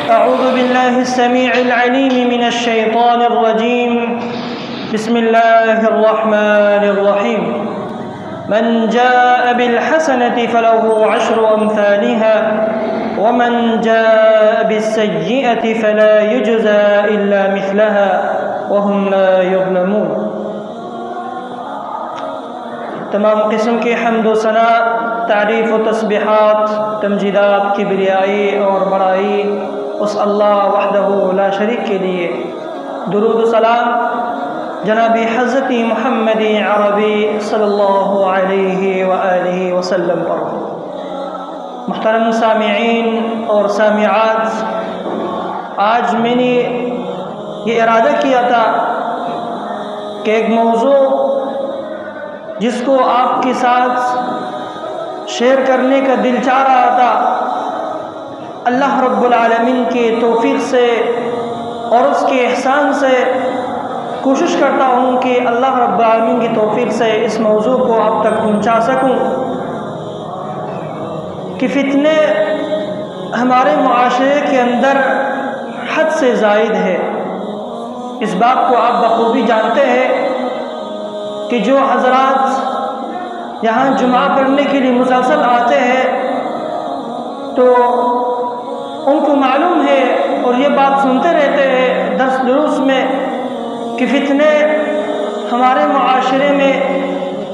أعوذ بالله السميع العليم من الشيطان الرجيم. بسم الله الرحمن الرحيم. من جاء بالحسنة فله 10 أمثالها ومن جاء بالسيئة فلا يجزى إلا مثلها وهم لا يظلمون. تمام قسم کی حمد و ثنا، تعریف و تسبیحات، تمجیدات، کبریائی اور بڑائی اس اللہ وحدہ لا شریک کے لیے. درود و سلام جناب حضرت محمد عربی صلی اللہ علیہ وآلہ وسلم پر. محترم سامعین اور سامعات، آج میں نے یہ ارادہ کیا تھا کہ ایک موضوع جس کو آپ کے ساتھ شیئر کرنے کا دل چاہ رہا تھا، اللہ رب العالمین کی توفیق سے اور اس کے احسان سے کوشش کرتا ہوں کہ اللہ رب العالمین کی توفیق سے اس موضوع کو آپ تک پہنچا سکوں کہ فتنے ہمارے معاشرے کے اندر حد سے زائد ہے. اس بات کو آپ بخوبی جانتے ہیں کہ جو حضرات یہاں جمعہ پڑھنے کے لیے مسلسل آتے ہیں تو ان کو معلوم ہے اور یہ بات سنتے رہتے ہیں درس دروس میں کہ فتنے ہمارے معاشرے میں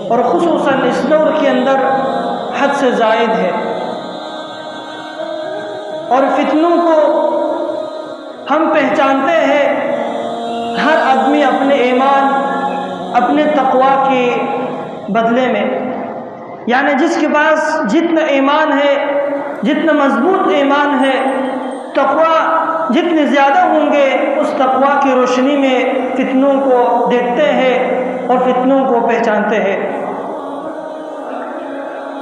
اور خصوصاً اس دور کے اندر حد سے زائد ہے. اور فتنوں کو ہم پہچانتے ہیں. ہر آدمی اپنے ایمان، اپنے تقوی کے بدلے میں، یعنی جس کے پاس جتنا ایمان ہے، جتنا مضبوط ایمان ہے، تقوی جتنے زیادہ ہوں گے، اس تقوی کی روشنی میں فتنوں کو دیکھتے ہیں اور فتنوں کو پہچانتے ہیں.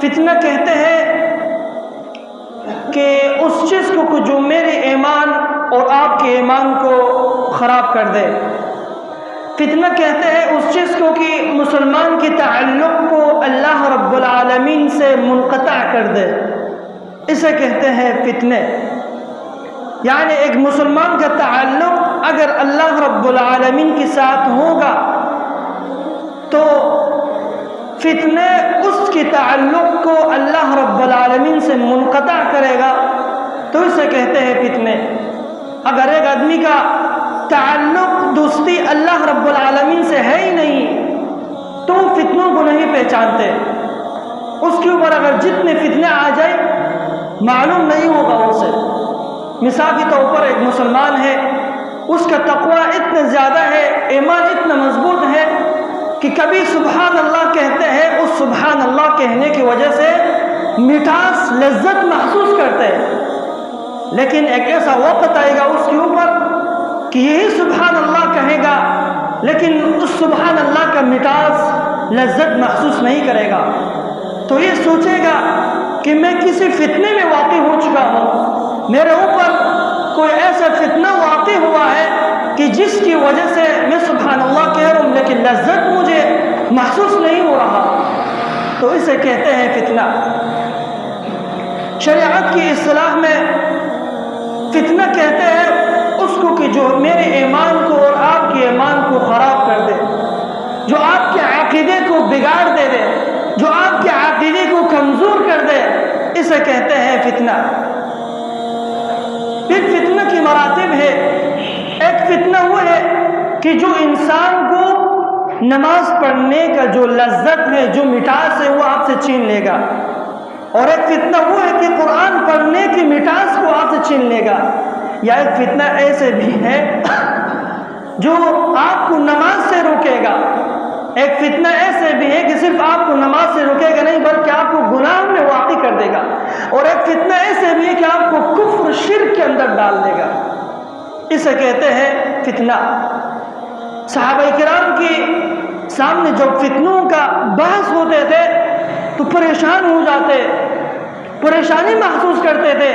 فتنہ کہتے ہیں کہ اس چیز کو جو میرے ایمان اور آپ کے ایمان کو خراب کر دے. فتنہ کہتے ہیں اس چیز کو کہ مسلمان کے تعلق کو اللہ رب العالمین سے منقطع کر دے. اسے کہتے ہیں فتنے. یعنی ایک مسلمان کا تعلق اگر اللہ رب العالمین کے ساتھ ہوگا تو فتنے اس کے تعلق کو اللہ رب العالمین سے منقطع کرے گا، تو اسے کہتے ہیں فتنے. اگر ایک آدمی کا تعلق دوستی اللہ رب العالمین سے ہے ہی نہیں تو فتنوں کو نہیں پہچانتے. اس کے اوپر اگر جتنے فتنے آ جائیں معلوم نہیں ہوگا اسے. مثال کے طور پر ایک مسلمان ہے، اس کا تقوی اتنا زیادہ ہے، ایمان اتنا مضبوط ہے کہ کبھی سبحان اللہ کہتے ہیں، اس سبحان اللہ کہنے کی وجہ سے مٹھاس، لذت محسوس کرتے ہیں. لیکن ایک ایسا وقت آئے گا اس کے اوپر کہ یہی سبحان اللہ کہے گا لیکن اس سبحان اللہ کا مٹاس، لذت محسوس نہیں کرے گا. تو یہ سوچے گا کہ میں کسی فتنے میں واقع ہو چکا ہوں، میرے اوپر کوئی ایسا فتنہ واقع ہوا ہے کہ جس کی وجہ سے میں سبحان اللہ کہہ رہا ہوں لیکن لذت مجھے محسوس نہیں ہو رہا. تو اسے کہتے ہیں فتنہ. شریعت کی اصطلاح میں فتنہ کہتے ہیں اس کو کہ جو میرے ایمان کو اور آپ کے ایمان کو خراب کر دے، جو آپ کے عقیدے کو بگاڑ دے، جو آپ کے عقیدے کو کمزور کر دے، اسے کہتے ہیں فتنہ. پھر فتنہ کی مراتب ہے. ایک فتنہ وہ ہے کہ جو انسان کو نماز پڑھنے کا جو لذت ہے، جو مٹھاس ہے، وہ آپ سے چھین لے گا. اور ایک فتنہ وہ ہے کہ قرآن پڑھنے کی مٹھاس کو آپ سے چھین لے گا. یا ایک فتنہ ایسے بھی ہے جو آپ کو نماز سے روکے گا. ایک فتنہ ایسے بھی ہے کہ صرف آپ کو نماز سے روکے گا نہیں بلکہ آپ کو گناہ میں واقع کر دے گا. اور ایک فتنہ ایسے بھی ہے کہ آپ کو کفر، شرک کے اندر ڈال دے گا. اسے کہتے ہیں فتنہ. صحابہ کرام کے سامنے جب فتنوں کا بحث ہوتے تھے تو پریشان ہو جاتے، پریشانی محسوس کرتے تھے،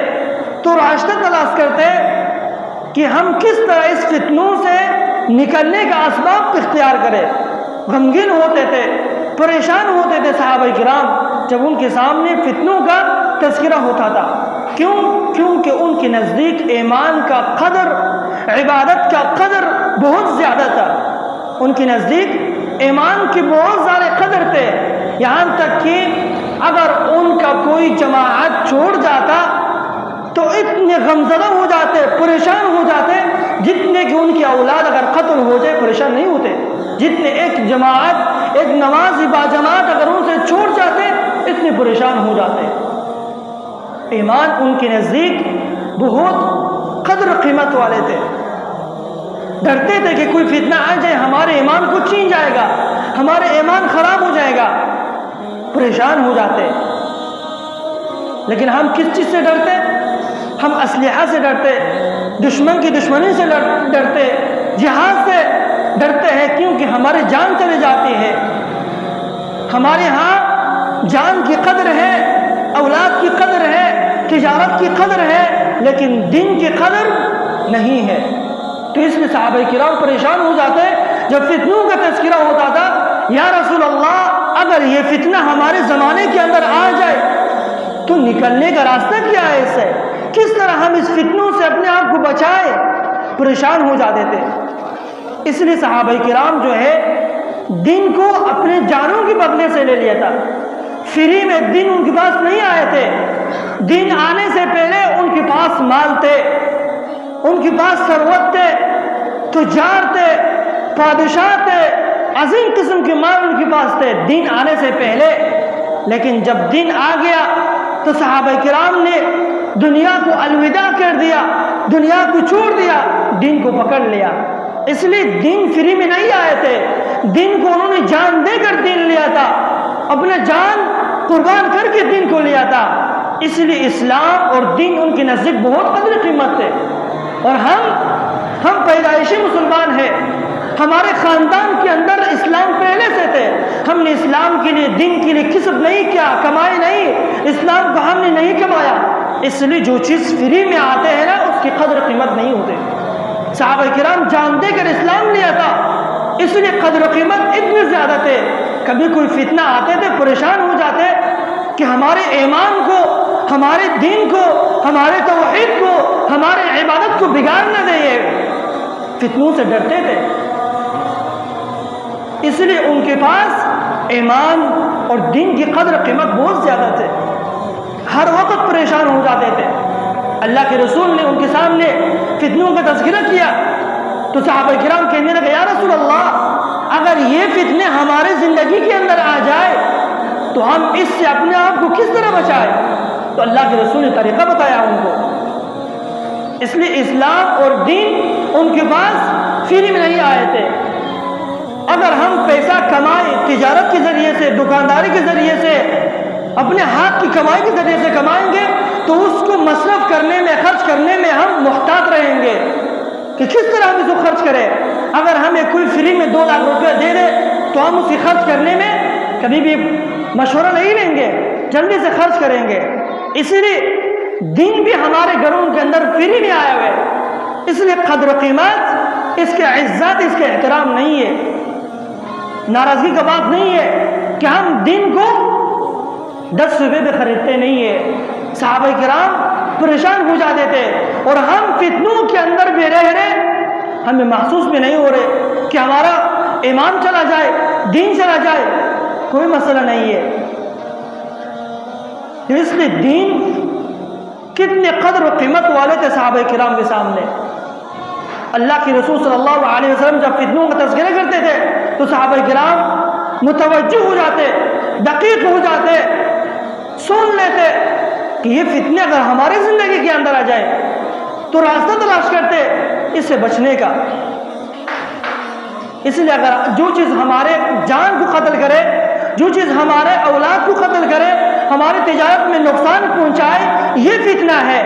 تو راستہ تلاش کرتے کہ ہم کس طرح اس فتنوں سے نکلنے کا اسباب اختیار کریں. غمگین ہوتے تھے، پریشان ہوتے تھے صحابہ کرام جب ان کے سامنے فتنوں کا تذکرہ ہوتا تھا. کیونکہ ان کے نزدیک ایمان کا قدر، عبادت کا قدر بہت زیادہ تھا. ان کے نزدیک ایمان کی بہت زیادہ قدر تھے، یہاں تک کہ اگر ان کا کوئی جماعت چھوڑ جاتا تو اتنے غمزدہ ہو جاتے، پریشان ہو جاتے، جتنے کہ ان کی اولاد اگر قتل ہو جائے پریشان نہیں ہوتے. جتنے ایک جماعت، ایک نمازی با جماعت اگر ان سے چھوڑ جاتے اتنے پریشان ہو جاتے. ایمان ان کے نزدیک بہت قدر قیمت والے تھے. ڈرتے تھے کہ کوئی فتنہ آ جائے ہمارے ایمان کو چھین جائے گا، ہمارے ایمان خراب ہو جائے گا، پریشان ہو جاتے. لیکن ہم کس چیز سے ڈرتے؟ ہم اسلحہ سے ڈرتے، دشمن کی دشمنی سے ڈرتے، جہاد سے ڈرتے ہیں، کیونکہ ہماری جان چلی جاتی ہے. ہمارے ہاں جان کی قدر ہے، اولاد کی قدر ہے، تجارت کی قدر ہے، لیکن دین کی قدر نہیں ہے. تو اس لیے صحابہ کرام پریشان ہو جاتے. جب فتنوں کا تذکرہ ہوتا تھا، یا رسول اللہ اگر یہ فتنہ ہمارے زمانے کے اندر آ جائے تو نکلنے کا راستہ کیا ہے؟ اس سے کس طرح ہم اس فتنوں سے اپنے آپ کو بچائے؟ پریشان ہو جاتے تھے. اس لیے صحابہ کرام جو ہے دین کو اپنے جانوں کے بدلے سے لے لیا تھا. فری میں دین ان کے پاس نہیں آئے تھے. دین آنے سے پہلے ان کے پاس مال تھے، ان کے پاس ثروت تھے، تجار تھے، بادشاہ تھے، عظیم قسم کے مال ان کے پاس تھے دین آنے سے پہلے. لیکن جب دین آ گیا تو صحابہ کرام نے دنیا کو الوداع کر دیا، دنیا کو چھوڑ دیا، دین کو پکڑ لیا. اس لیے دین فری میں نہیں آئے تھے، دین کو انہوں نے جان دے کر دین لیا تھا، اپنا جان قربان کر کے دین کو لیا تھا. اس لیے اسلام اور دین ان کے نزدیک بہت قدر قیمت تھے. اور ہم پیدائشی مسلمان ہیں، ہمارے خاندان کے اندر اسلام پہلے سے تھے. ہم نے اسلام کے لیے، دین کے لیے کسب نہیں کیا، کمائی نہیں، اسلام کو ہم نے نہیں کمایا. اس لیے جو چیز فری میں آتے ہیں نا اس کی قدر قیمت نہیں ہوتے. صحابہ کرام جان دے کر اسلام لیا تھا، اس لیے قدر و قیمت اتنے زیادہ تھے. کبھی کوئی فتنہ آتے تھے پریشان ہو جاتے کہ ہمارے ایمان کو، ہمارے دین کو، ہمارے توحید کو، ہمارے عبادت کو بگاڑ نہ دے. فتنوں سے ڈرتے تھے، اس لیے ان کے پاس ایمان اور دین کی قدر قیمت بہت زیادہ تھے. ہر وقت پریشان ہو جاتے تھے. اللہ کے رسول نے ان کے سامنے فتنوں کا تذکرہ کیا تو صحابہ کرام کہنے لگے، یا رسول اللہ اگر یہ فتنے ہمارے زندگی کے اندر آ جائے تو ہم اس سے اپنے آپ کو کس طرح بچائیں؟ تو اللہ کے رسول نے طریقہ بتایا ان کو. اس لیے اسلام اور دین ان کے پاس فری میں نہیں آئے تھے. اگر ہم پیسہ کمائیں تجارت کے ذریعے سے، دکانداری کے ذریعے سے، اپنے ہاتھ کی کمائی کے ذریعے سے کمائیں گے تو اس کو مصرف کرنے میں، خرچ کرنے میں ہم محتاط رہیں گے کہ کس طرح ہم اس کو خرچ کریں. اگر ہمیں کوئی فری میں 2 لاکھ روپے دے دے تو ہم اسے خرچ کرنے میں کبھی بھی مشورہ نہیں لیں گے، جلدی سے خرچ کریں گے. اسی لیے دین بھی ہمارے گھروں کے اندر فری میں آیا ہوا ہے. اس لیے قدر و قیمت، اس کے عزت، اس کے احترام نہیں ہے. ناراضگی کا بات نہیں ہے کہ ہم دین کو 10 روپے پہ خریدتے نہیں ہے. صحابہ کرام پریشان ہو جاتے تھے اور ہم فتنوں کے اندر بھی رہ رہے ہمیں محسوس بھی نہیں ہو رہے کہ ہمارا ایمان چلا جائے، دین چلا جائے. کوئی مسئلہ نہیں ہے. اس لیے دین کتنے قدر و قیمت والے تھے صحابہ کرام کے سامنے. اللہ کے رسول صلی اللہ علیہ وسلم جب فتنوں کا تذکرہ کرتے تھے تو صحابہ کرام متوجہ ہو جاتے، دقیق ہو جاتے، سن لیتے کہ یہ فتنے اگر ہماری زندگی کے اندر آ جائے تو راستہ تلاش کرتے اس سے بچنے کا. اس لیے اگر جو چیز ہمارے جان کو قتل کرے، جو چیز ہمارے اولاد کو قتل کرے، ہماری تجارت میں نقصان پہنچائے، یہ فتنہ ہے.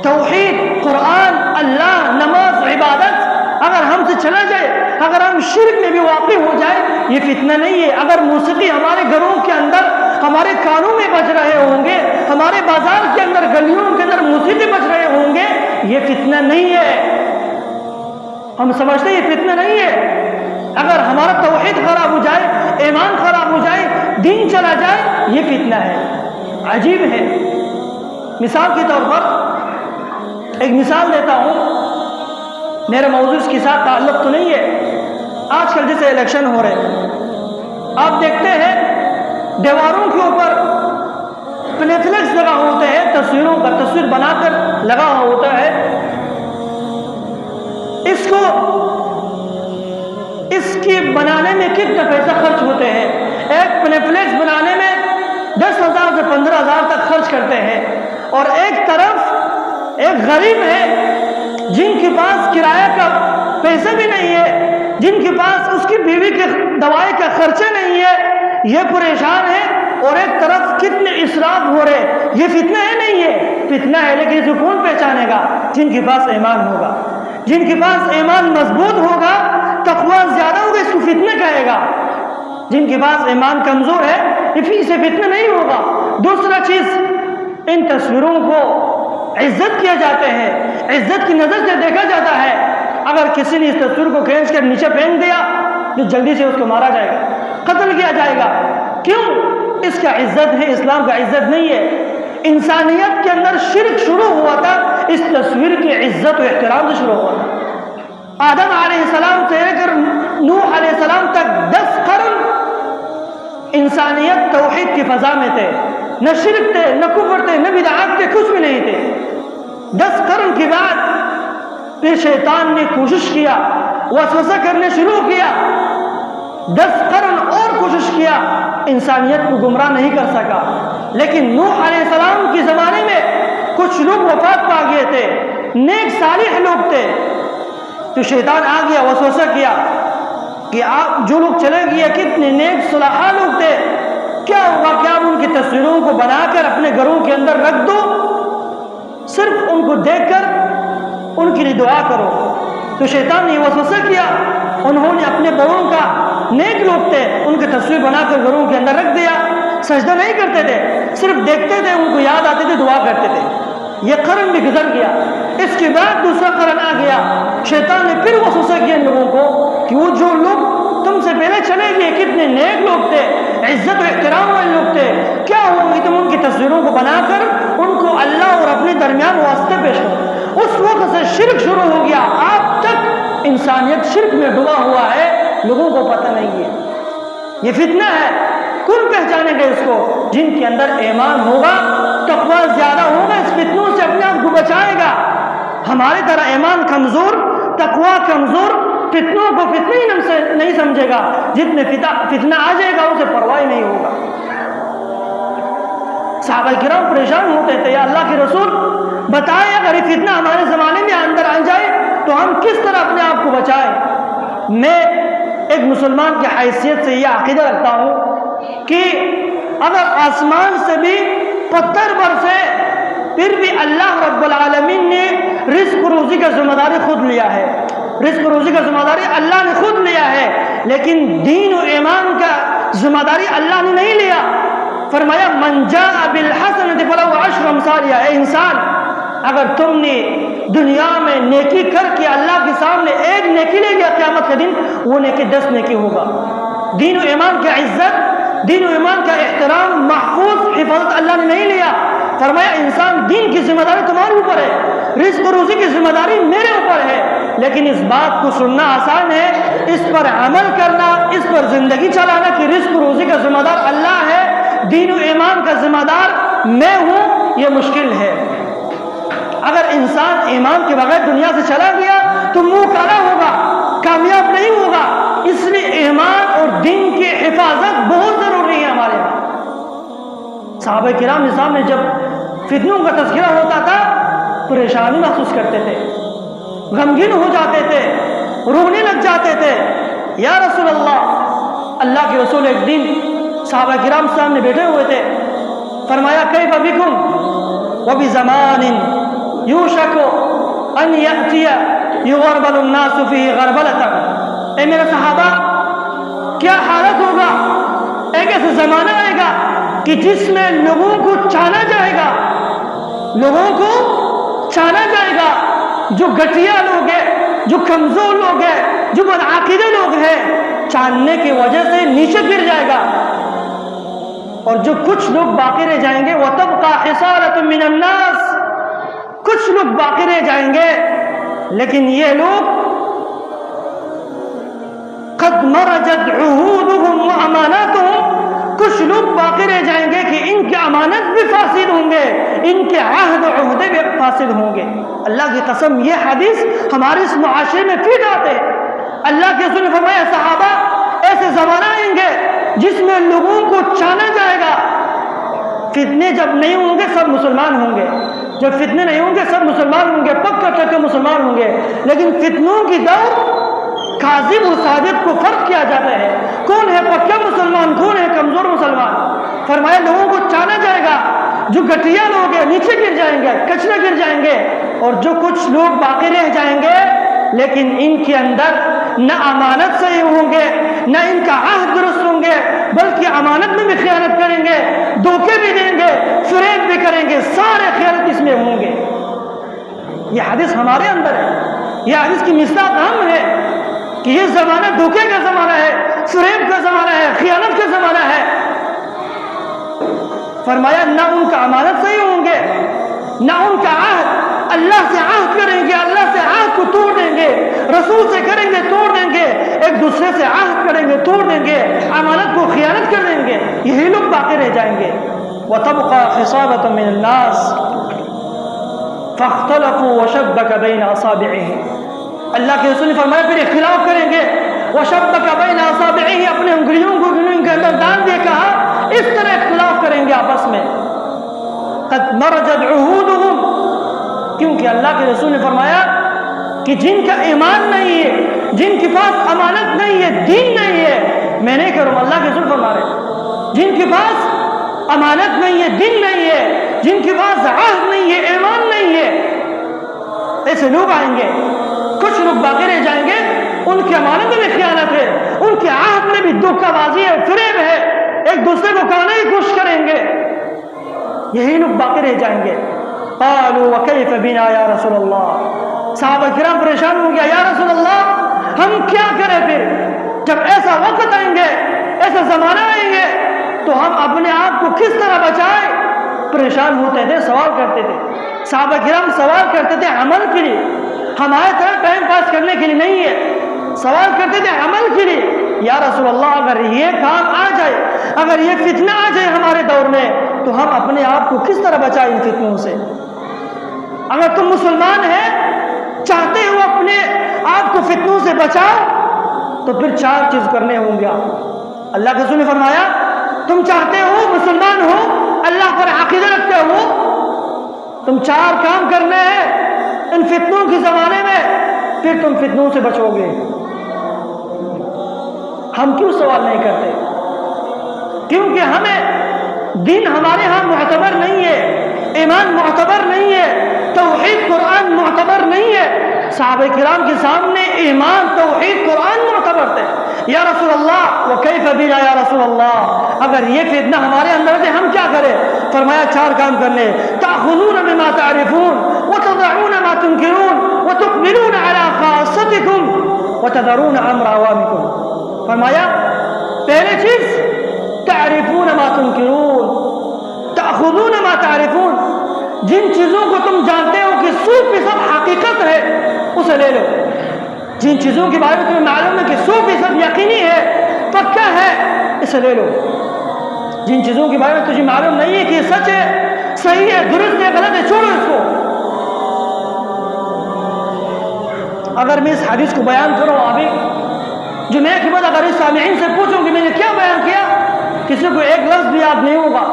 توحید، قرآن، اللہ، نماز، عبادت اگر ہم سے چلا جائے، اگر ہم شرک میں بھی واقع ہو جائے، یہ فتنہ نہیں ہے. اگر موسیقی ہمارے گھروں کے اندر، ہمارے کانوں میں بج رہے ہوں گے، ہمارے بازار کے اندر، گلیوں کے اندر موسیقی بج رہے ہوں گے، یہ فتنہ نہیں ہے. ہم سمجھتے ہیں یہ فتنہ نہیں ہے. اگر ہمارا توحید خراب ہو جائے، ایمان خراب ہو جائے، دین چلا جائے، یہ فتنہ ہے. عجیب ہے. مثال کے طور پر ایک مثال دیتا ہوں، میرا موضوع اس کے ساتھ تعلق تو نہیں ہے۔ آج کل جیسے الیکشن ہو رہے ہیں، آپ دیکھتے ہیں دیواروں کے اوپر پلے فلیکس لگا ہوتے ہیں، تصویروں کا تصویر بنا کر لگا ہوتا ہے۔ اس کی بنانے میں کتنا پیسہ خرچ ہوتے ہیں؟ ایک پلے فلیکس بنانے میں 10,000 سے 15,000 تک خرچ کرتے ہیں، اور ایک طرف ایک غریب ہے جن کے پاس کرایہ کا پیسہ بھی نہیں ہے، جن کے پاس اس کی بیوی کے دوائی کا خرچہ نہیں ہے، یہ پریشان ہے، اور ایک طرف کتنے اسراف ہو رہے۔ یہ فتنہ ہے نہیں ہے؟ فتنہ ہے، لیکن اسے کون پہچانے گا؟ جن کے پاس ایمان ہوگا، جن کے پاس ایمان مضبوط ہوگا، تقوی زیادہ ہوگا، اس کو فتنہ کہے گا۔ جن کے پاس ایمان کمزور ہے، اسے فتنہ نہیں ہوگا۔ دوسرا چیز، ان تصویروں کو عزت کیا جاتے ہیں، عزت کی نظر سے دیکھا جاتا ہے۔ اگر کسی نے اس تصویر کو کھینچ کر نیچے پھینک دیا تو جلدی سے اس کو مارا جائے گا، قتل کیا جائے گا۔ کیوں؟ اس کا عزت ہے، اسلام کا عزت نہیں ہے۔ انسانیت کے اندر شرک شروع ہوا تھا اس تصویر کی عزت و احترام سے شروع ہوا تھا۔ آدم علیہ السلام سے لے کر نوح علیہ السلام تک 10 قرن انسانیت توحید کی فضا میں تھے، نہ شرک تھے، نہ کفر تھے، نہ بدعات تھے، کچھ بھی نہیں تھے۔ 10 قرن کے بعد پھر شیطان نے کوشش کیا، وسوسہ کرنے شروع کیا، 10 قرن اور کوشش کیا، انسانیت کو گمراہ نہیں کر سکا۔ لیکن نوح علیہ السلام کے زمانے میں کچھ لوگ وفات پا گئے تھے، نیک صالح لوگ تھے، تو شیطان آ گیا، وسوسہ کیا کہ آپ جو لوگ چلے گئے کتنے نیک صالح لوگ تھے، کیا ہوگا کہ آپ ان کی تصویروں کو بنا کر اپنے گھروں کے اندر رکھ دو، صرف ان کو دیکھ کر ان کے لیے دعا کرو۔ تو شیطان نے وسوسہ کیا، انہوں نے اپنے بڑوں کا، نیک لوگ تھے، ان کی تصویر بنا کر گھروں کے اندر رکھ دیا۔ سجدہ نہیں کرتے تھے، صرف دیکھتے تھے، ان کو یاد آتے تھے، دعا کرتے تھے۔ یہ قرن بھی گزر گیا۔ اس کے بعد دوسرا قرن آ گیا، شیطان نے پھر وسوسہ کیا ان لوگوں کو کہ وہ جو لوگ تم سے پہلے چلے گئے کتنے نیک لوگ تھے، عزت و احترام والے لوگ تھے، کیا ہوگی تم ان کی تصویروں کو بنا کر ان کو اللہ اور اپنے درمیان واسطے پیش کرو۔ اس وقت سے شرک شروع ہو گیا، آج تک انسانیت شرک میں ڈوبا ہوا ہے، لوگوں کو پتہ نہیں ہے۔ یہ فتنہ ہے، کون پہچانے گا اس کو؟ جن کے اندر ایمان ہوگا، تقوی زیادہ ہوگا، اس فتنوں سے اپنے آپ کو بچائے گا۔ ہماری طرح ایمان کمزور، تقوی کمزور، فتنوں کو فتنہ ہی نہیں سمجھے گا، جتنے فتنہ آ جائے گا اسے پرواہ نہیں ہوگا۔ صحابہ کرام پریشان ہوتے تھے، یا اللہ کے رسول بتائے اگر یہ فتنہ ہمارے زمانے میں اندر آ جائے تو ہم کس طرح اپنے آپ کو بچائیں؟ میں ایک مسلمان کی حیثیت سے یہ عقیدہ رکھتا ہوں کہ اگر آسمان سے بھی پتھر برسے پھر بھی اللہ رب العالمین نے رزق روزی کا ذمہ داری خود لیا ہے، رزق روزی کا ذمہ داری اللہ نے خود لیا ہے، لیکن دین و ایمان کا ذمہ داری اللہ نے نہیں لیا۔ فرمایا من جاء بالحسنۃ فلہ عشر امثالها۔ اے انسان، اگر تم نے دنیا میں نیکی کر کے اللہ کے سامنے ایک نیکی لے گیا، قیامت کے دن وہ نیکی 10 نیکی ہوگا۔ دین و ایمان کا عزت، دین و ایمان کا احترام، محفوظ حفاظت اللہ نے نہیں لیا۔ فرمایا انسان، دین کی ذمہ داری تمہارے اوپر ہے، رزق و روزی کی ذمہ داری میرے اوپر ہے، لیکن اس بات کو سننا آسان ہے، اس پر عمل کرنا، اس پر زندگی چلانا کہ رزق و روزی کا ذمہ دار اللہ ہے، دین و ایمان کا ذمہ دار میں ہوں، یہ مشکل ہے۔ اگر انسان ایمان کے بغیر دنیا سے چلا گیا تو منہ کالا ہوگا، کامیاب نہیں ہوگا۔ اس لیے ایمان اور دین کی حفاظت بہت ضروری ہے ہمارے یہاں۔ صحابہ کرام نظام میں جب فتنوں کا تذکرہ ہوتا تھا پریشانی محسوس کرتے تھے، غمگین ہو جاتے تھے، رونے لگ جاتے تھے۔ یا رسول اللہ، اللہ کے رسول ایک دن صحابہ کرام سامنے بیٹھے ہوئے تھے، فرمایا کیف بکم وبزمان یوشک ان یأتی یغربل الناس فیہ غربلتا۔ اے میرے صحابہ، کیا حالت ہوگا؟ ایک ایسا زمانہ آئے گا کہ جس میں لوگوں کو چانا جائے گا، لوگوں کو چانا جائے گا، جو گٹھیا لوگ ہیں، جو کمزور لوگ ہیں، جو بدعقیدہ لوگ ہیں، چاننے کی وجہ سے نیچے گر جائے گا۔ اور جو کچھ لوگ باقی رہ جائیں گے وَتَبْقَى حِصَالَةٌ مِّنَ النَّاسِ، کچھ لوگ باقی رہ جائیں گے، لیکن یہ لوگ قَدْ مَرَجَتْ عُهُودُهُمْ وَأَمَانَاتُهُمْ، کچھ لوگ باقی رہ جائیں گے کہ ان کے امانت بھی فاسد ہوں گے، ان کے عہد و عہدے بھی فاسد ہوں گے۔ اللہ کی قسم یہ حدیث ہمارے اس معاشرے میں فٹ آتے ہیں۔ اللہ کے رسول نے فرمایا صحابہ ایسے زمانہ آئیں گے جس میں لوگوں کو چانا جائے گا، فتنے جب نہیں ہوں گے سب مسلمان ہوں گے، جب فتنے نہیں ہوں گے سب مسلمان ہوں گے، پکا چکے مسلمان ہوں گے، لیکن فتنوں کی دور کاذب و صادق کو فرق کیا جاتا ہے، کون ہے پکا مسلمان، کون ہے کمزور مسلمان۔ فرمایا لوگوں کو چانا جائے گا، جو گٹھیا لوگ ہیں نیچے گر جائیں گے، کچرے گر جائیں گے، اور جو کچھ لوگ باقی رہ جائیں گے لیکن ان کے اندر نہ امانت صحیح ہوں گے، نہ ان کا عہد درست ہوں گے، بلکہ امانت میں بھی خیانت کریں گے، دھوکے بھی دیں گے، فریب بھی کریں گے، سارے خیانت اس میں ہوں گے۔ یہ حدیث ہمارے اندر ہے، یہ حدیث کی مصداق ہم ہے کہ یہ زمانہ دھوکے کا زمانہ ہے، فریب کا زمانہ ہے، خیانت کا زمانہ ہے۔ فرمایا نہ ان کا امانت صحیح ہوں گے، نہ ان کا عہد، اللہ سے عہد کریں گے، اللہ سے عہد کو توڑ دیں گے، رسول سے کریں گے توڑ دیں گے، ایک دوسرے سے عہد کریں گے توڑ دیں گے، امانت کو خیانت کر دیں گے، یہی لوگ باقی رہ جائیں گے۔ وَتَبْقَى خِصَابَةٌ مِّنَ النَّاسِ فَاخْتَلَفُوا وَشَبَّكَ بَيْنَ أَصَابِعِهِمْ، اللہ کے رسول نے فرمایا پھر اختلاف کریں گے، وَشَبَّكَ بَيْنَ أَصَابِعِهِ، اپنے انگلیوں کو انگلیوں کے اندر ڈال دے، کہا اس طرح اختلاف کریں گے آپس میں۔ قَدْ مَرَجَتْ عُهُودُهُمْ، کیونکہ اللہ کے رسول نے فرمایا کہ جن کا ایمان نہیں ہے، جن کے پاس امانت نہیں ہے، دین نہیں ہے، میں نہیں کروں، اللہ کے رسول فرما رہے جن کے پاس امانت نہیں ہے، دین نہیں ہے، جن کے پاس عہد نہیں ہے، ایمان نہیں ہے، ایسے لوگ آئیں گے، کچھ لوگ باقی رہ جائیں گے، ان کی امانت میں بھی خیانت ہے، ان کے عہد میں بھی دھوکہ بازی ہے، فریب ہے، ایک دوسرے کو کہنے کی کوشش کریں گے، یہی لوگ باقی رہ جائیں گے۔ قالوا وكيف بنا یا رسول اللہ، صحابہ کرام پریشان ہو گیا، یا رسول اللہ ہم کیا کریں پھر، جب ایسا وقت آئیں گے، ایسا زمانہ آئیں گے تو ہم اپنے آپ کو کس طرح بچائیں؟ پریشان ہوتے تھے، سوال کرتے تھے، صحابہ کرام سوال کرتے تھے عمل کے لیے، ہمارے طرح ٹائم پاس کرنے کے لیے نہیں ہے، سوال کرتے تھے عمل کے لیے، یا رسول اللہ اگر یہ کام آ جائے، اگر یہ فتنہ آ جائے ہمارے دور میں تو ہم اپنے آپ کو کس طرح بچائیں ان فتنوں سے؟ اگر تم مسلمان ہیں، چاہتے ہو اپنے آپ کو فتنوں سے بچاؤ، تو پھر 4 چیز کرنے ہوں گے آپ۔ اللہ کے رسول نے فرمایا تم چاہتے ہو مسلمان ہو، اللہ پر عقیدہ رکھتے ہو، تم 4 کام کرنے ہیں ان فتنوں کے زمانے میں، پھر تم فتنوں سے بچو گے۔ ہم کیوں سوال نہیں کرتے؟ کیونکہ ہمیں دین ہمارے ہاں معتبر نہیں ہے، ایمان معتبر نہیں ہے، توحید قرآن معتبر نہیں ہے۔ صحابہ کرام کے سامنے ایمان توحید قرآن معتبر تھے۔ یا رسول اللہ وکیف بنا یا رسول اللہ، اگر یہ فتنہ ہمارے اندر ہے ہم کیا کریں؟ فرمایا 4 کام کرنے، تأخذون بما تعرفون وتضعون ما تنکرون وتقبلون على خاصتكم وتذرون امر عوامكم۔ فرمایا پہلی چیز تعرفون ما تنکرون، تأخذون ما تعرفون، جن چیزوں کو تم جانتے ہو کہ 100% حقیقت ہے اسے لے لو، جن چیزوں کے بارے میں تمہیں معلوم ہے کہ 100% یقینی ہے، پکا ہے، اسے لے لو۔ جن چیزوں کے بارے میں تجھے معلوم نہیں ہے کہ یہ سچ ہے، صحیح ہے، درست ہے، غلط ہے، چھوڑو اس کو۔ اگر میں اس حدیث کو بیان کروں ابھی جمعہ کے بعد اگر اس سامعین سے پوچھوں کہ میں نے کیا بیان کیا، کسی کو ایک لفظ بھی یاد نہیں ہوگا،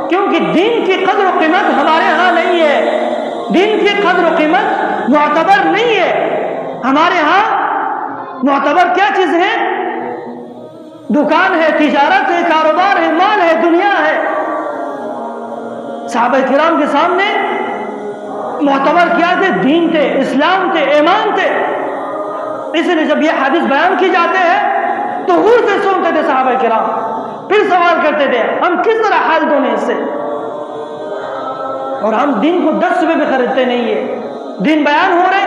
کیونکہ دین کی قدر و قیمت ہمارے ہاں نہیں ہے، دین کی قدر و قیمت معتبر نہیں ہے ہمارے ہاں۔ معتبر کیا چیز ہے؟ دکان ہے، تجارت ہے، کاروبار ہے، مال ہے، دنیا ہے۔ صحابہ کرام کے سامنے معتبر کیا تھے؟ دین تھے، اسلام تھے، ایمان تھے۔ اس لیے جب یہ حدیث بیان کی جاتے ہیں تو غور سے سنتے تھے صحابہ کرام، پھر سوال کرتے تھے ہم کس طرح حل دوں اس سے۔ اور ہم دین کو 10 روپے بھی خریدتے نہیں ہے، دین بیان ہو رہے،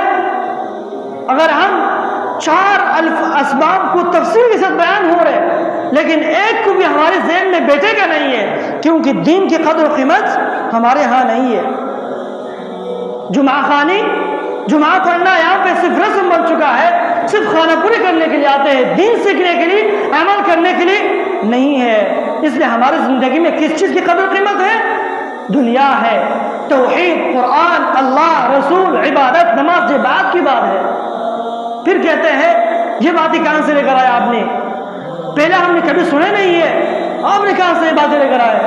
اگر ہم 4 اسباب کو تفصیل کے ساتھ بیان ہو رہے، لیکن ایک کو بھی ہمارے ذہن میں بیٹھے گا نہیں ہے، کیونکہ دین کی قدر و قیمت ہمارے ہاں نہیں ہے۔ جمعہ خانی، جمعہ پڑھنا یہاں پہ صرف رسم بن چکا ہے، صرف خانہ پوری کرنے کے لیے آتے ہیں، دین سیکھنے کے لیے، عمل کرنے کے لیے نہیں ہے۔ اس لیے ہماری زندگی میں کس چیز کی قدر و قیمت ہے؟ دنیا ہے، توحید، قرآن، اللہ، رسول، عبادت، نماز، یہ بات کی بات ہے۔ پھر کہتے ہیں یہ باتیں کہاں سے لے کر آئے آپ نے؟ پہلے ہم نے کبھی سنے نہیں ہے، آپ نے کہاں سے یہ باتیں لے کر آئے؟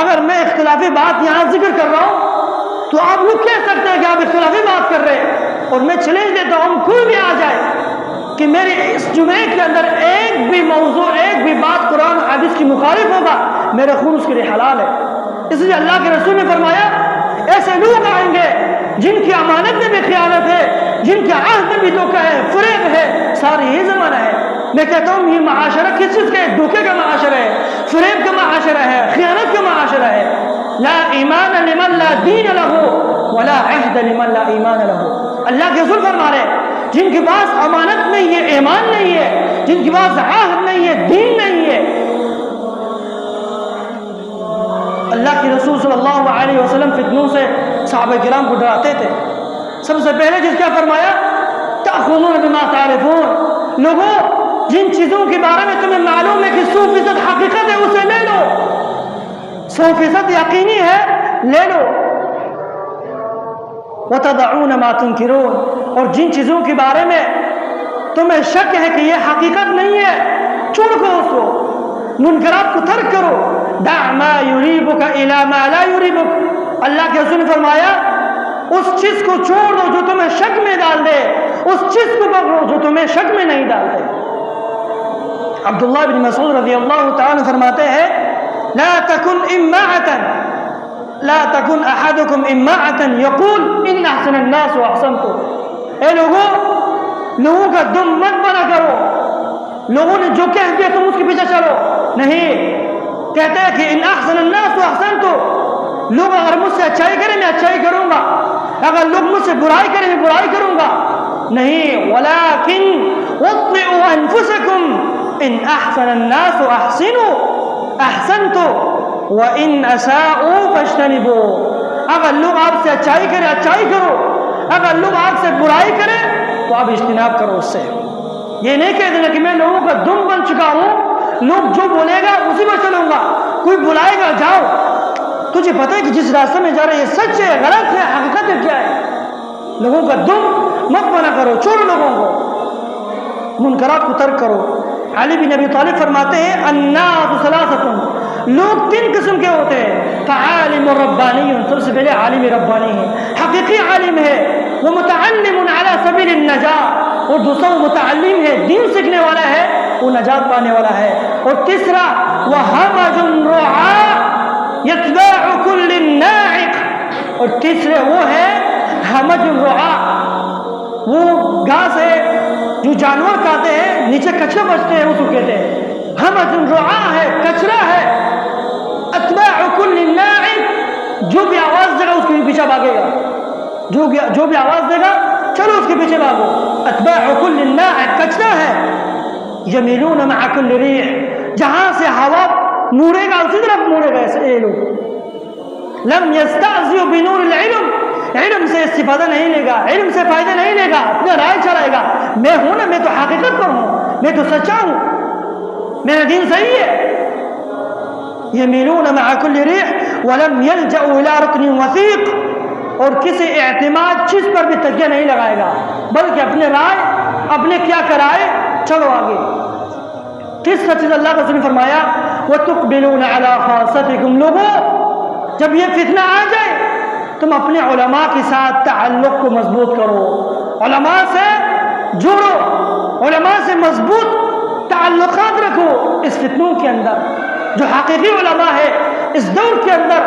اگر میں اختلافی بات یہاں ذکر کر رہا ہوں تو آپ لوگ کہہ سکتے ہیں کہ آپ اختلافی بات کر رہے ہیں، اور میں چیلنج دیتا ہوں کوئی بھی آ جائے کہ میرے اس جمعے کے اندر ایک بھی موضوع، ایک بھی بات قرآن حدیث کی مخالف ہوگا، میرا خون اس کے لیے حلال ہے۔ اس لیے اللہ کے رسول نے فرمایا ایسے لوگ آئیں گے جن کی امانت میں بھی خیانت ہے، جن کے عہد میں بھی دھوکہ ہے، فریب ہے، سارے یہ زمانہ ہے۔ میں کہتا ہوں یہ معاشرہ کس چیز کا ہے؟ دھوکے کا معاشرہ ہے، فریب کا معاشرہ ہے، خیانت کا معاشرہ ہے۔ لا ایمان لمن لا دین لہ ولا عہد لمن لا ایمان لہ۔ اللہ کے رسول فرما رہے جن کے پاس امانت نہیں ہے، ایمان نہیں ہے، جن کے پاس عہد نہیں ہے، دین نہیں ہے۔ اللہ کے رسول صلی اللہ علیہ وسلم فتنوں سے صحابہ کرام کو ڈراتے تھے۔ سب سے پہلے جس کیا فرمایا؟ تأخذون بما تعرفون، لوگوں جن چیزوں کے بارے میں تمہیں معلوم ہے کہ 100% حقیقت ہے اسے لے لو، 100% یقینی ہے، لے لو۔ وتدعون ما تنکرون، اور جن چیزوں کے بارے میں تمہیں شک ہے کہ یہ حقیقت نہیں ہے، چھوڑ دو اس کو، منکرات کو ترک کرو۔ دع ما یریبک الی ما لا یریبک، اللہ کے رسول نے فرمایا اس چیز کو چھوڑ دو جو تمہیں شک میں ڈال دے، اس چیز کو پکڑو جو تمہیں شک میں نہیں ڈالتے۔ عبداللہ بن مسعود رضی اللہ تعالیٰ فرماتے ہیں لا تكن احدكم اماعة يقول ان احسن الناس واحسنت۔ اے لوگوں کا دم مت بنا کرو، لوگوں نے جو کہہ دیا تم اس کے پیچھے چلو نہیں۔ کہتے ہیں کہ ان احسن الناس واحسنت، لوگ اگر مجھ سے اچھائی کریں میں اچھائی کروں گا، اگر لوگ مجھ سے برائی کریں میں برائی کروں گا نہیں۔ ولكن وطئوا انفسكم ان احسن الناس احسنوا احسنت وان اساءوا فاجتنبوا۔ اگر لوگ آپ سے اچھائی کریں اچھائی کرو، اگر لوگ آپ سے برائی کریں تو آپ اجتناب کرو اس سے۔ یہ نہیں کہہ دینا کہ میں لوگوں کا دم بن چکا ہوں، لوگ جو بولے گا اسی پر چلوں گا، کوئی بلائے گا جاؤ، تجھے پتہ ہے کہ جس راستے میں جا رہے یہ سچ ہے، غلط ہے، حقیقت ہے کیا ہے۔ لوگوں کا دم مت بنا کرو، چھوڑو لوگوں کو، منکرات کو ترک کرو۔ علی بن ابی طالب فرماتے ہیں الناس ثلاثۃ، لوگ 3 قسم کے ہوتے ہیں، فعالم ربانی، سب سے پہلے عالم ربانی ہے، حقیقی عالم ہے، وہ متعلم علی سبیل النجاہ، اور دوسرا وہ متعلم ہے، دین سیکھنے والا ہے، وہ نجات پانے والا ہے، اور تیسرا وہمج رعاء یتبع کل ناعق، اور تیسرے وہ ہے ہمج الرعاء، وہ گھاس ہے جو جانور کھاتے ہیں، نیچے کچرے بچتے ہیں، اس کو کہتے ہیں ہمج الرعاء ہے، کچرا ہے۔ اتباع کل ناعق، جو بھی آواز دے گا اس کے پیچھے بھاگے گا، جو بھی آواز دے گا چلو اس کے پیچھے بھاگو۔ اتباع کل ناعق، کچرا ہے۔ یمیلون مع کل ریح، جہاں سے ہوا موڑے گا اسی طرف موڑے گا ایسے لوگ۔ لم یستعذوا بنور العلم، علم سے استفادہ نہیں لے گا، علم سے فائدہ نہیں لے گا، اپنا رائے چلائے گا، میں ہوں نا، میں تو حقیقت پر ہوں، میں تو سچا ہوں، میرا دین صحیح ہے۔ یمیلون مع کل ریح ولم یلجؤوا الی رکن وثیق، اور کسی اعتماد چیز پر بھی تکیہ نہیں لگائے گا، بلکہ اپنے رائے، اپنے کیا کرائے، چلو آگے۔ تیسرا چیز اللہ کا رسول نے فرمایا وَتُقْبِلُونَ عَلَىٰ خَاصَتِكُمْ، لوگوں جب یہ فتنہ آ جائے تم اپنے علماء کے ساتھ تعلق کو مضبوط کرو، علماء سے جڑو، علماء سے مضبوط تعلقات رکھو۔ اس فتنوں کے اندر جو حقیقی علماء ہے، اس دور کے اندر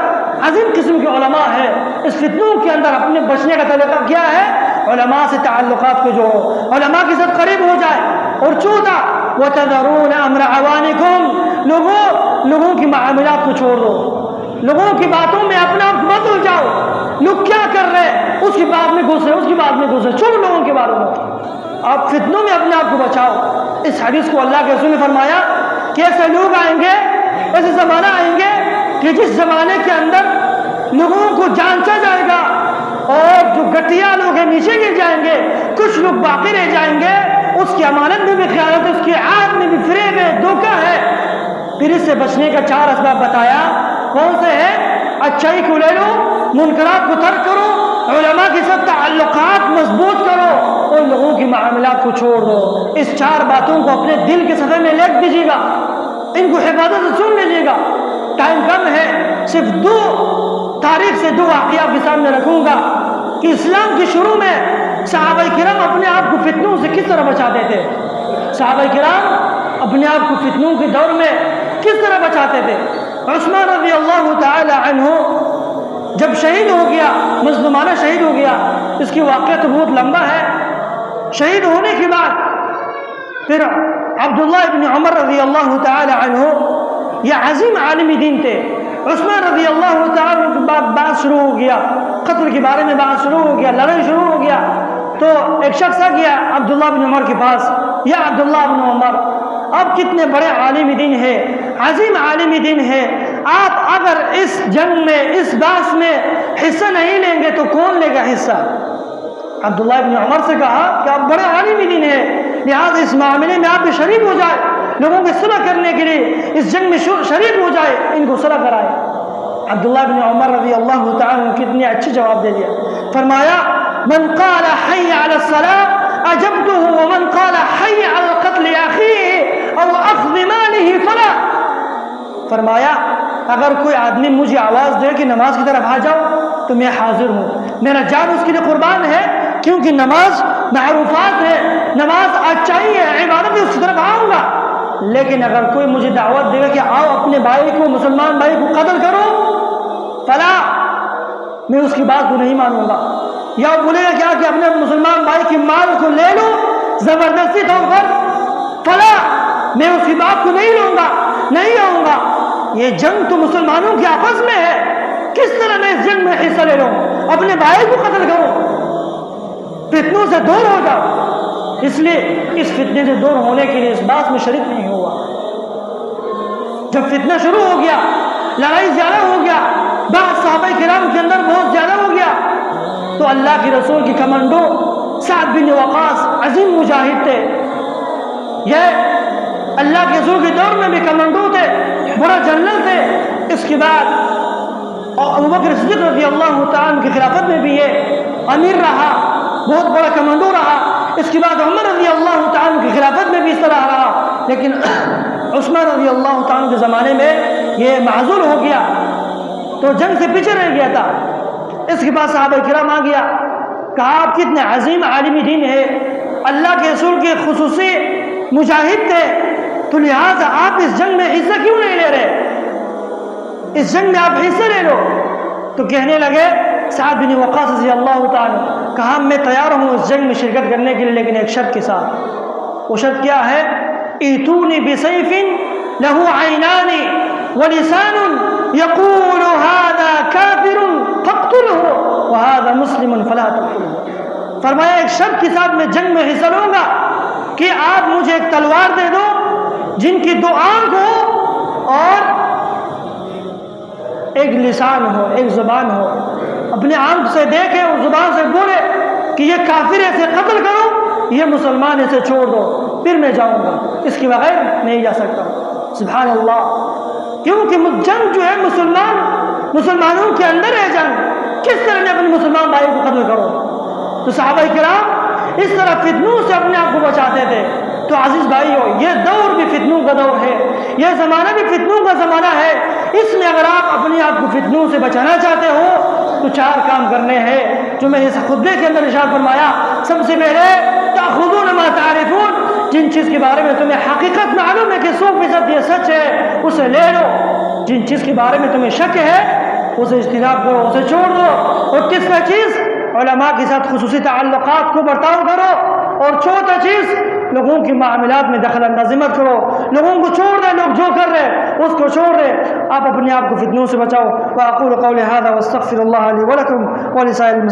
عظیم قسم کے علماء ہے، اس فتنوں کے اندر اپنے بچنے کا طریقہ کیا ہے؟ علماء سے تعلقات کو جوڑو، علماء کے ساتھ قریب ہو جائے۔ اور چوتھا وَتَذَرُونَ أَمْرَ عَوَانِكُمْ، لوگوں کی معاملات کو چھوڑ دو، لوگوں کی باتوں میں اپنا آپ مت الجھاؤ، لوگ کیا کر رہے ہیں اس کی بات میں گھس رہے، اس کی بات میں گھس رہے، چھوڑو لوگوں کے بارے میں۔ آپ فتنوں میں اپنے آپ کو بچاؤ۔ اس حدیث کو اللہ کے رسول نے فرمایا کہ ایسے لوگ آئیں گے، ایسے زمانہ آئیں گے کہ جس زمانے کے اندر لوگوں کو جانچا جائے گا اور جو گٹیا لوگ ہیں نیچے گر جائیں گے، کچھ لوگ باقی رہ جائیں گے، اس کی امانت میں بھی خیانت ہے، اس کی عہد میں بھی فریب ہے، دھوکہ ہے۔ پھر اس سے بچنے کا 4 اسباب بتایا۔ کون سے ہیں؟ اچھائی کو لے لو، منکرات کو ترک کرو، علماء کے ساتھ تعلقات مضبوط کرو اور لوگوں کی معاملات کو چھوڑ دو۔ اس 4 باتوں کو اپنے دل کے صفحے میں لکھ دیجیے گا، ان کو حفاظت سے سن لیجیے گا۔ ٹائم کم ہے، صرف 2 تاریخ سے 2 واقعہ آپ کے سامنے رکھوں گا کہ اسلام کے شروع میں صحابہ کرام اپنے آپ کو فتنوں سے کس طرح بچاتے تھے۔ صحابہ کرام اپنے آپ کو فتنوں کے دور میں کس طرح بچاتے تھے۔ عثمان رضی اللہ تعالی عنہ جب شہید ہو گیا، مظلومانہ شہید ہو گیا، اس کی واقعہ تو بہت لمبا ہے۔ شہید ہونے کے بعد پھر عبداللہ ابن عمر رضی اللہ تعالی عنہ، یہ عظیم عالم دین تھے۔ عثمان رضی اللہ تعالی عنہ کے بعد بات شروع ہو گیا، قتل کے بارے میں بات شروع ہو گیا، لڑائی شروع ہو گیا۔ تو ایک شخص آ گیا عبداللہ بن عمر کے پاس، یا عبداللہ بن عمر، آپ کتنے بڑے عالم دین ہیں، عظیم عالم دین ہیں، آپ اگر اس جنگ میں، اس باس میں حصہ نہیں لیں گے تو کون لے گا حصہ؟ عبداللہ بن عمر سے کہا کہ آپ بڑے عالم دین ہیں، لہذا اس معاملے میں آپ بھی شریک ہو جائے، لوگوں کی صلح کرنے کے لیے اس جنگ میں شریک ہو جائے، ان کو صلح کرائے۔ عبداللہ بن عمر رضی اللہ تعالیٰ عنہ کتنے اچھے جواب دے دیا، فرمایا من قال حی علی الصلاة اجبته ومن قال حی علی قتل اخیه او اخذ ماله فلا۔ فرمایا اگر کوئی آدمی مجھے آواز دے کہ نماز کی طرف آ جاؤ تو میں حاضر ہوں، میرا جان اس کے لیے قربان ہے، کیونکہ نماز معروفات ہے، نماز اچھائی ہے، عبادت ہے، اس کی طرف آؤں گا۔ لیکن اگر کوئی مجھے دعوت دے گا کہ آؤ اپنے بھائی کو، مسلمان بھائی کو قتل کرو، فلا، میں اس کی بات کو نہیں مانوں گا۔ یا بولے گا کیا کہ اپنے مسلمان بھائی کی مال کو لے لو زبردستی طور پر، فلا، میں اس کی بات کو نہیں لوں گا، نہیں آؤں گا۔ یہ جنگ تو مسلمانوں کے آپس میں ہے، کس طرح میں اس جنگ میں حصہ لے لوں؟ اپنے بھائی کو قتل کرو، فتنوں سے دور ہو جاؤ۔ اس لیے اس فتنے سے دور ہونے کے لیے اس بات میں شریک نہیں ہوا۔ جب فتنہ شروع ہو گیا، لڑائی زیادہ ہو گیا، بعض صحابہ کرام کے اندر بہت زیادہ ہو گیا، تو اللہ کے رسول کی کمانڈو سعد بن وقاص عظیم مجاہد تھے، یہ اللہ کے رسول کے دور میں بھی کمانڈو تھے، بڑا جنرل تھے۔ اس کے بعد ابوبکر صدیق رضی اللہ تعالیٰ کی خلافت میں بھی یہ امیر رہا، بہت بڑا کمانڈو رہا۔ اس کے بعد عمر رضی اللہ تعالیٰ کی خلافت میں بھی اس طرح رہا، لیکن عثمان رضی اللہ تعالیٰ کے زمانے میں یہ معزول ہو گیا، تو جنگ سے پیچھے رہ گیا تھا۔ اس کے بعد صحابہ کرام آ گیا، کہا آپ کتنے عظیم عالم دین ہے، اللہ کے رسول کے خصوصی مجاہد تھے، تو لہٰذا آپ اس جنگ میں حصہ کیوں نہیں لے رہے؟ اس جنگ میں آپ حصہ لے لو۔ تو کہنے لگے سعد بن وقاص رضی اللہ تعالیٰ، کہا میں تیار ہوں اس جنگ میں شرکت کرنے کے لیے، لیکن ایک شرط کے ساتھ۔ وہ شرط کیا ہے؟ ایتونی بسیف لہ عینان ولسان یقول هذا کافر فاقتلہ وهذا مسلم فلا تقتلہ۔ فرمایا ایک شرط کے ساتھ میں جنگ میں حصہ لوں گا کہ آپ مجھے ایک تلوار دے دو جن کی 2 آنکھ ہو اور ایک لسان ہو، ایک زبان ہو، اپنے آنکھ سے دیکھے اور زبان سے بولے کہ یہ کافر ہے اسے قتل کرو، یہ مسلمان اسے چھوڑ دو، پھر میں جاؤں گا، اس کے بغیر نہیں جا سکتا۔ سبحان اللہ، کیونکہ جنگ جو ہے مسلمانوں کے اندر ہے جنگ، کس طرح میں اپنے مسلمان بھائی کو قتل کرو؟ تو صحابہ کرام اس طرح فتنوں سے اپنے آپ کو بچاتے تھے۔ تو عزیز بھائیو، یہ دور بھی فتنوں کا دور ہے، یہ زمانہ بھی فتنوں کا زمانہ ہے۔ اس میں اگر آپ اپنے آپ کو فتنوں سے بچانا چاہتے ہو تو 4 کام کرنے ہیں جو میں نے اس خطبے کے اندر ارشاد فرمایا۔ سب سے پہلے تأخذون ما تعرفون، جن چیز کے بارے میں تمہیں حقیقت معلوم ہے کہ 100% یہ سچ ہے، اسے لے لو۔ جن چیز کے بارے میں تمہیں شک ہے اسے اجتناب کرو، اسے چھوڑ دو۔ اور تیسرا چیز، علماء کے ساتھ خصوصی تعلقات کو برتاؤ کرو۔ اور چوتھا چیز، لوگوں کی معاملات میں دخل اندازی مت کرو، لوگوں کو چھوڑ دے، لوگ جو کر رہے اس کو چھوڑ دے، آپ اپنے آپ کو فتنوں سے بچاؤ۔ وأقول قولي هذا واستغفر الله لي ولكم ولسائر المسلمين۔